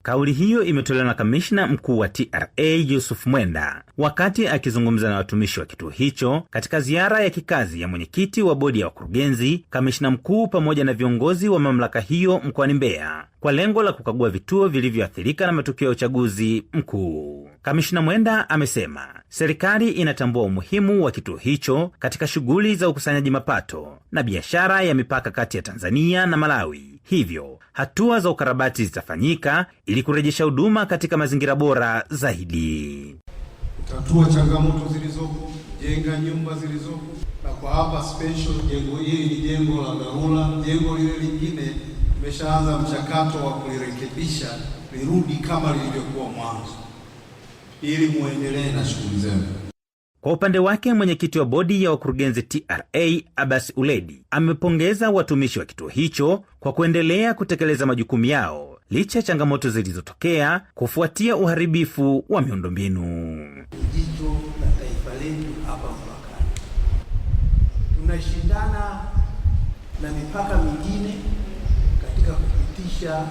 Kauli hiyo imetolewa na kamishna mkuu wa TRA Yusuf Mwenda wakati akizungumza na watumishi wa kituo hicho katika ziara ya kikazi ya mwenyekiti wa bodi ya wakurugenzi, kamishna mkuu pamoja na viongozi wa mamlaka hiyo mkoani Mbeya kwa lengo la kukagua vituo vilivyoathirika na matukio ya uchaguzi mkuu. Kamishna Mwenda amesema serikali inatambua umuhimu wa kituo hicho katika shughuli za ukusanyaji mapato na biashara ya mipaka kati ya Tanzania na Malawi. Hivyo, hatua za ukarabati zitafanyika ili kurejesha huduma katika mazingira bora zaidi. Kutatua changamoto zilizopo, jenga nyumba zilizopo, na kwa hapa special jengo hili ni jengo la dharura. Jengo lile lingine tumeshaanza mchakato wa kulirekebisha lirudi kama lilivyokuwa mwanzo ili muendelee na shughuli zenu. Kwa upande wake, mwenyekiti wa bodi ya wakurugenzi TRA Abbas Uledi amepongeza watumishi wa kituo hicho kwa kuendelea kutekeleza majukumu yao licha ya changamoto zilizotokea kufuatia uharibifu wa miundombinu. Jicho la taifa letu hapa mpakani, tunashindana na mipaka mingine katika kupitisha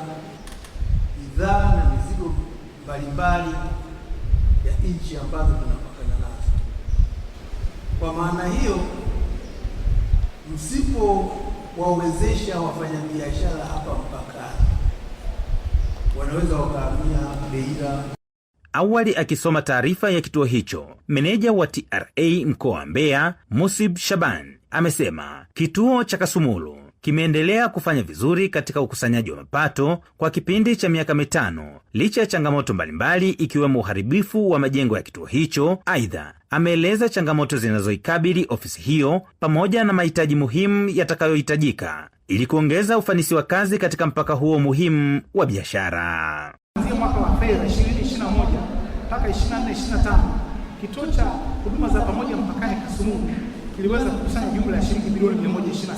bidhaa na mizigo mbalimbali ya nchi ambazo tunapakana nazo. Kwa maana hiyo, msipowawezesha wafanyabiashara hapa mpakani, wanaweza wakahamia Beira. Awali akisoma taarifa ya kituo hicho, meneja wa TRA mkoa wa Mbeya, Musib Shaban, amesema kituo cha Kasumulu kimeendelea kufanya vizuri katika ukusanyaji wa mapato kwa kipindi cha miaka 5 licha ya changamoto mbalimbali ikiwemo uharibifu wa majengo ya kituo hicho. Aidha, ameeleza changamoto zinazoikabili ofisi hiyo pamoja na mahitaji muhimu yatakayohitajika ili kuongeza ufanisi wa kazi katika mpaka huo muhimu wa biashara. Kuanzia mwaka wa fedha 2021 mpaka 24/25 kituo cha huduma za pamoja mpakani Kasumulu kiliweza kukusanya jumla ya shilingi bilioni 126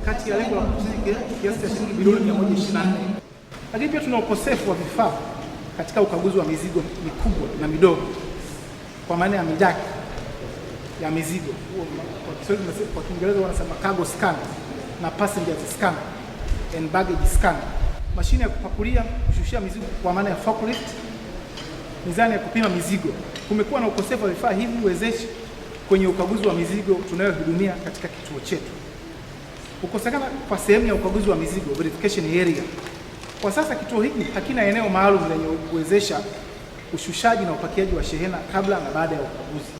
kati ya lengo la kukusanya kiasi cha shilingi bilioni 124. Lakini pia tuna ukosefu wa vifaa katika ukaguzi wa mizigo mikubwa na midogo, kwa maana ya midaki ya mizigo. Kwa Kiswahili kwa Kiingereza wanasema cargo scanner na passenger scanner and baggage scanner. Mashine ya kupakulia, kushushia mizigo kwa maana ya forklift, mizani ya kupima mizigo. Kumekuwa na ukosefu wa vifaa hivi wezeshi kwenye ukaguzi wa mizigo tunayohudumia katika kituo chetu. Kukosekana kwa sehemu ya ukaguzi wa mizigo, verification area. Kwa sasa kituo hiki hakina eneo maalum lenye kuwezesha ushushaji na upakiaji wa shehena kabla na baada ya ukaguzi.